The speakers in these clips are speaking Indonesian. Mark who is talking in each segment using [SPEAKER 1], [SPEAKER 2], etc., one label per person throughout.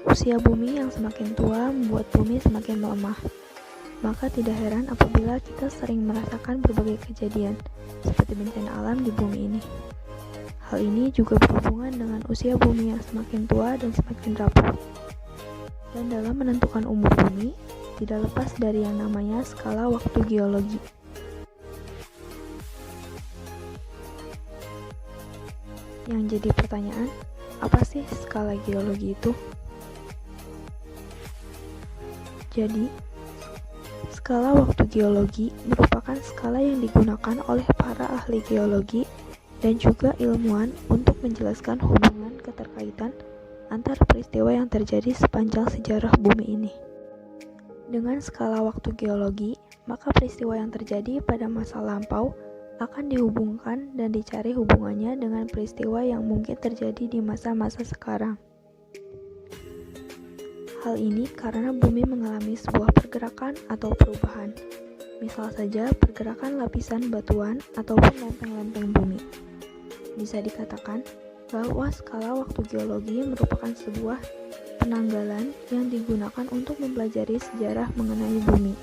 [SPEAKER 1] Usia bumi yang semakin tua membuat bumi semakin melemah. Maka tidak heran apabila kita sering merasakan berbagai kejadian, seperti bencana alam di bumi ini. Hal ini juga berhubungan dengan usia bumi yang semakin tua dan semakin rapuh. Dan dalam menentukan umur bumi, tidak lepas dari yang namanya skala waktu geologi. Yang jadi pertanyaan, apa sih skala geologi itu? Jadi, skala waktu geologi merupakan skala yang digunakan oleh para ahli geologi dan juga ilmuwan untuk menjelaskan hubungan keterkaitan antar peristiwa yang terjadi sepanjang sejarah bumi ini. Dengan skala waktu geologi, maka peristiwa yang terjadi pada masa lampau akan dihubungkan dan dicari hubungannya dengan peristiwa yang mungkin terjadi di masa-masa sekarang. Hal ini karena bumi mengalami sebuah pergerakan atau perubahan, misal saja pergerakan lapisan batuan ataupun lempeng-lempeng bumi. Bisa dikatakan bahwa skala waktu geologi merupakan sebuah penanggalan yang digunakan untuk mempelajari sejarah mengenai bumi.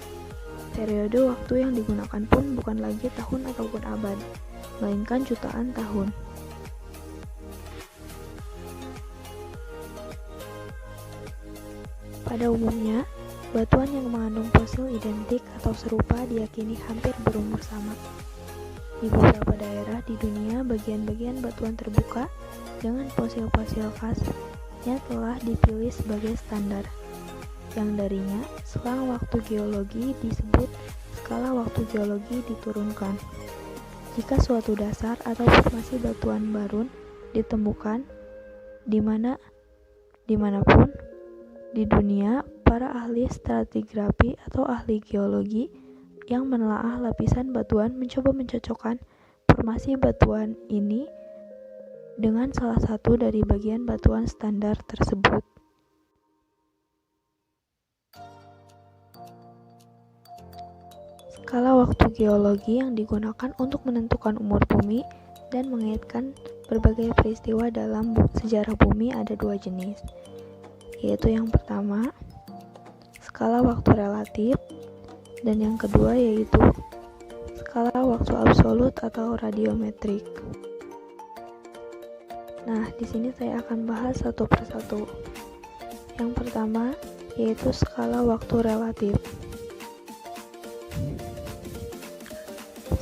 [SPEAKER 1] Periode waktu yang digunakan pun bukan lagi tahun ataupun abad, melainkan jutaan tahun. Pada umumnya, batuan yang mengandung fosil identik atau serupa diyakini hampir berumur sama. Di beberapa daerah di dunia, bagian-bagian batuan terbuka dengan fosil-fosil khasnya telah dipilih sebagai standar, yang darinya selang waktu geologi disebut skala waktu geologi diturunkan. Jika suatu dasar atau formasi batuan baru ditemukan dimanapun di dunia, para ahli stratigrafi atau ahli geologi yang menelaah lapisan batuan mencoba mencocokkan formasi batuan ini dengan salah satu dari bagian batuan standar tersebut. Skala waktu geologi yang digunakan untuk menentukan umur bumi dan mengaitkan berbagai peristiwa dalam sejarah bumi ada dua jenis, yaitu yang pertama, skala waktu relatif, dan yang kedua yaitu skala waktu absolut atau radiometrik. Nah, di sini saya akan bahas satu persatu. Yang pertama yaitu skala waktu relatif.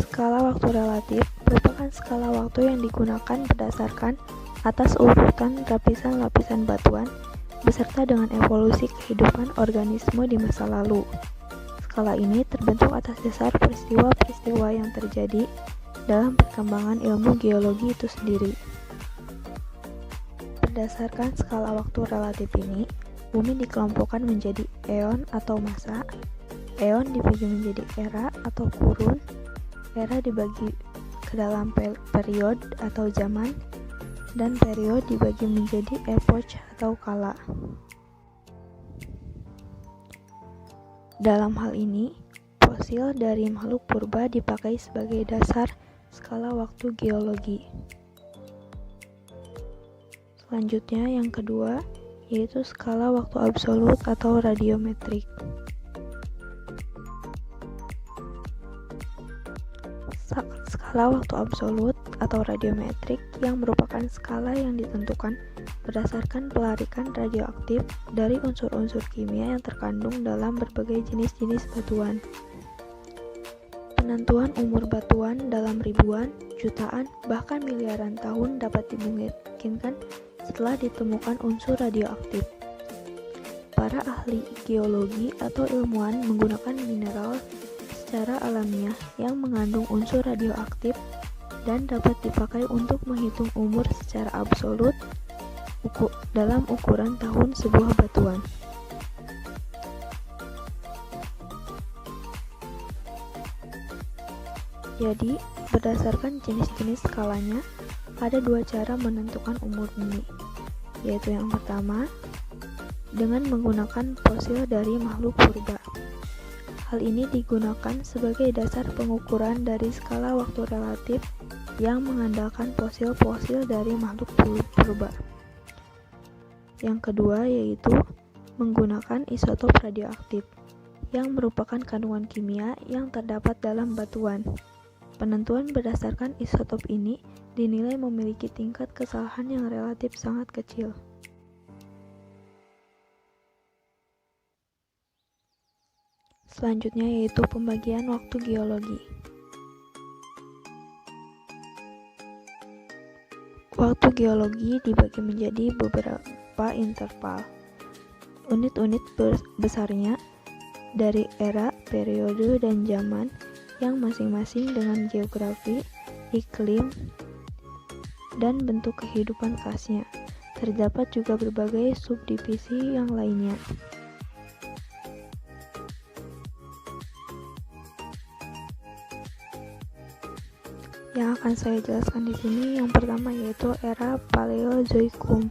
[SPEAKER 1] Skala waktu relatif merupakan skala waktu yang digunakan berdasarkan atas urutan lapisan-lapisan batuan beserta dengan evolusi kehidupan organisme di masa lalu. Skala ini terbentuk atas dasar peristiwa-peristiwa yang terjadi dalam perkembangan ilmu geologi itu sendiri. Berdasarkan skala waktu relatif ini, bumi dikelompokkan menjadi eon atau masa, eon dibagi menjadi era atau kurun, era dibagi ke dalam period atau zaman, dan period dibagi menjadi epoch atau kala. Dalam hal ini, fosil dari makhluk purba dipakai sebagai dasar skala waktu geologi. Selanjutnya yang kedua, yaitu skala waktu absolut atau radiometrik. Skala waktu absolut atau radiometrik yang merupakan skala yang ditentukan berdasarkan pelarikan radioaktif dari unsur-unsur kimia yang terkandung dalam berbagai jenis-jenis batuan. Penentuan umur batuan dalam ribuan, jutaan, bahkan miliaran tahun dapat dimungkinkan setelah ditemukan unsur radioaktif. Para ahli geologi atau ilmuwan menggunakan mineral secara alamiah yang mengandung unsur radioaktif dan dapat dipakai untuk menghitung umur secara absolut dalam ukuran tahun sebuah batuan. Jadi, berdasarkan jenis-jenis skalanya, ada dua cara menentukan umur bumi, yaitu yang pertama, dengan menggunakan fosil dari makhluk purba. Hal ini digunakan sebagai dasar pengukuran dari skala waktu relatif yang mengandalkan fosil-fosil dari makhluk purba. Yang kedua yaitu menggunakan isotop radioaktif, yang merupakan kandungan kimia yang terdapat dalam batuan. Penentuan berdasarkan isotop ini dinilai memiliki tingkat kesalahan yang relatif sangat kecil. Selanjutnya yaitu pembagian waktu geologi. Waktu geologi dibagi menjadi beberapa interval. Unit-unit besarnya dari era, periode, dan zaman yang masing-masing dengan geografi, iklim, dan bentuk kehidupan khasnya. Terdapat juga berbagai subdivisi yang lainnya. Yang akan saya jelaskan di sini yang pertama yaitu era Paleozoikum.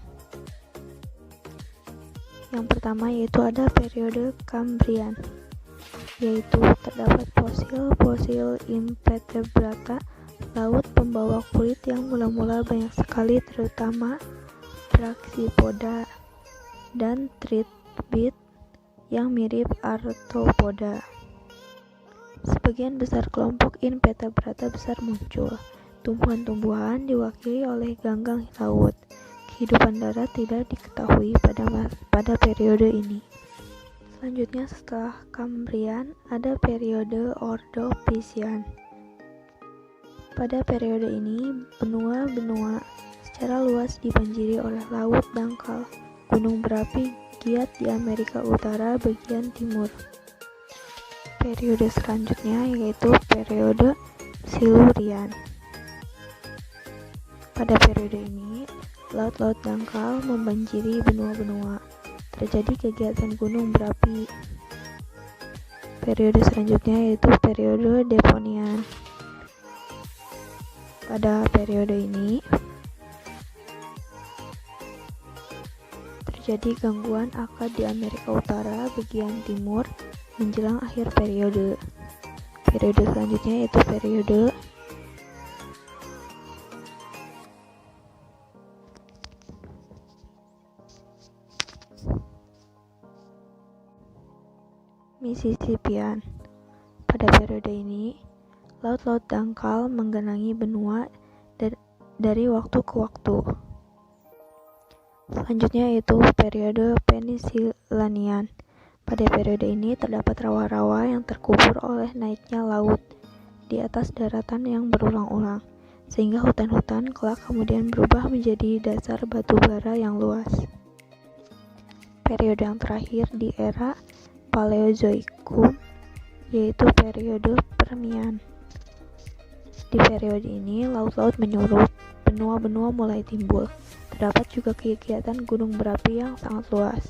[SPEAKER 1] Yang pertama yaitu ada periode Kambrian, yaitu terdapat fosil invertebrata laut pembawa kulit yang mula-mula banyak sekali, terutama Brachiopoda dan Trilobit yang mirip Arthropoda. Sebagian besar kelompok invertebrata besar muncul. Tumbuhan-tumbuhan diwakili oleh ganggang laut. Kehidupan darat tidak diketahui pada periode ini. Selanjutnya setelah Kambrian ada periode Ordovisian. Pada periode ini benua-benua secara luas dibanjiri oleh laut dangkal, gunung berapi giat di Amerika Utara bagian timur. Periode selanjutnya yaitu periode Silurian. Pada periode ini laut-laut dangkal membanjiri benua-benua. Terjadi kegiatan gunung berapi. Periode selanjutnya yaitu periode Devonian. Pada periode ini terjadi gangguan akad di Amerika Utara bagian timur menjelang akhir periode. Periode selanjutnya yaitu periode Mississippian. Pada periode ini, laut-laut dangkal menggenangi benua dari waktu ke waktu. Selanjutnya yaitu periode Pennsylvanian. Pada periode ini terdapat rawa-rawa yang terkubur oleh naiknya laut di atas daratan yang berulang-ulang, sehingga hutan-hutan kelak kemudian berubah menjadi dasar batu bara yang luas. Periode yang terakhir di era Paleozoikum yaitu periode Permian. Di periode ini laut-laut menyurut, benua-benua mulai timbul. Terdapat juga kegiatan gunung berapi yang sangat luas.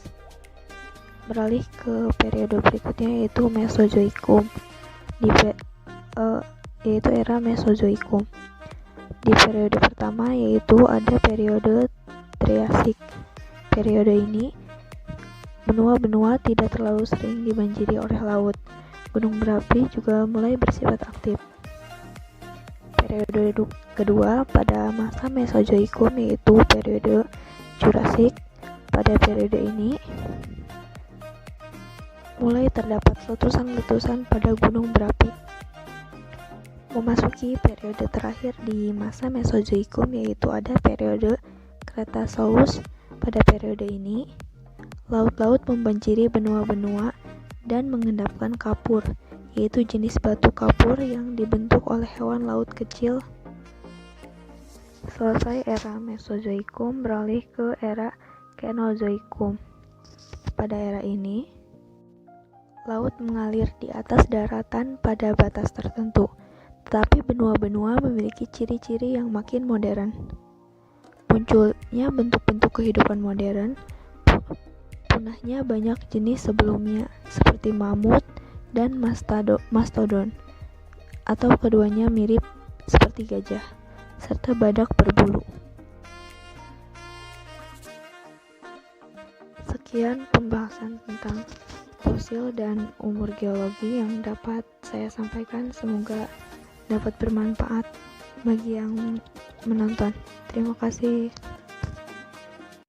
[SPEAKER 1] Beralih ke periode berikutnya yaitu Mesozoikum. Yaitu era Mesozoikum. Di periode pertama yaitu ada periode Triasik. Periode ini benua-benua tidak terlalu sering dibanjiri oleh laut. Gunung berapi juga mulai bersifat aktif. Periode kedua pada masa Mesozoikum yaitu periode Jurassik. Pada periode ini mulai terdapat letusan-letusan pada gunung berapi. Memasuki periode terakhir di masa Mesozoikum yaitu ada periode Cretaceous. Pada periode ini laut-laut membanjiri benua-benua dan mengendapkan kapur, yaitu jenis batu kapur yang dibentuk oleh hewan laut kecil. Selesai era Mesozoikum, beralih ke era Kenozoikum. Pada era ini, laut mengalir di atas daratan pada batas tertentu, tetapi benua-benua memiliki ciri-ciri yang makin modern. Munculnya bentuk-bentuk kehidupan modern, punahnya banyak jenis sebelumnya seperti mamut dan mastodon, atau keduanya mirip seperti gajah, serta badak berbulu. Sekian pembahasan tentang fosil dan umur geologi yang dapat saya sampaikan. Semoga dapat bermanfaat bagi yang menonton. Terima kasih.